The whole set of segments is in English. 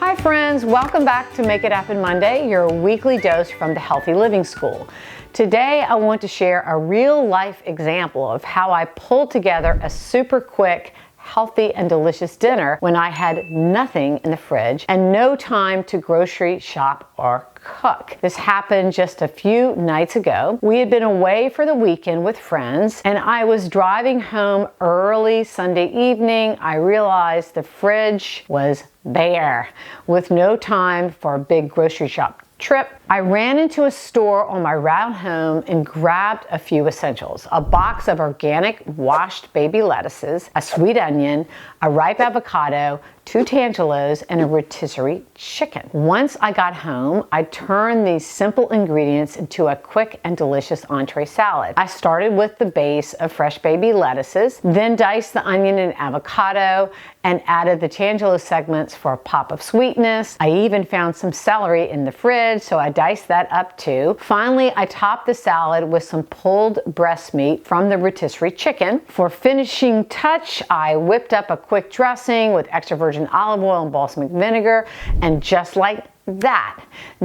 Hi friends, welcome back to Make It Happen Monday, your weekly dose from the Healthy Living School. Today I want to share a real life example of how I pulled together a super quick, healthy and delicious dinner when I had nothing in the fridge and no time to grocery shop or cook. This happened just a few nights ago. We had been away for the weekend with friends and I was driving home early Sunday evening. I realized the fridge was bare with no time for a big grocery shop trip. I ran into a store on my route home and grabbed a few essentials: a box of organic washed baby lettuces, a sweet onion, a ripe avocado, 2 tangelos, and a rotisserie chicken. Once I got home, I turned these simple ingredients into a quick and delicious entree salad. I started with the base of fresh baby lettuces, then diced the onion and avocado, and added the tangelo segments for a pop of sweetness. I even found some celery in the fridge, so I diced that up too. Finally, I topped the salad with some pulled breast meat from the rotisserie chicken. For finishing touch, I whipped up a quick dressing with extra virgin olive oil and balsamic vinegar, and just like that,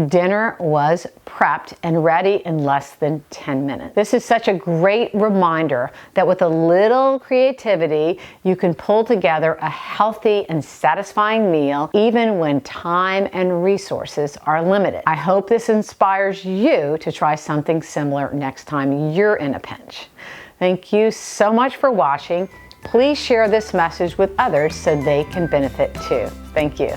dinner was prepped and ready in less than 10 minutes. This is such a great reminder that with a little creativity, you can pull together a healthy and satisfying meal even when time and resources are limited. I hope this inspires you to try something similar next time you're in a pinch. Thank you so much for watching. Please share this message with others so they can benefit too. Thank you.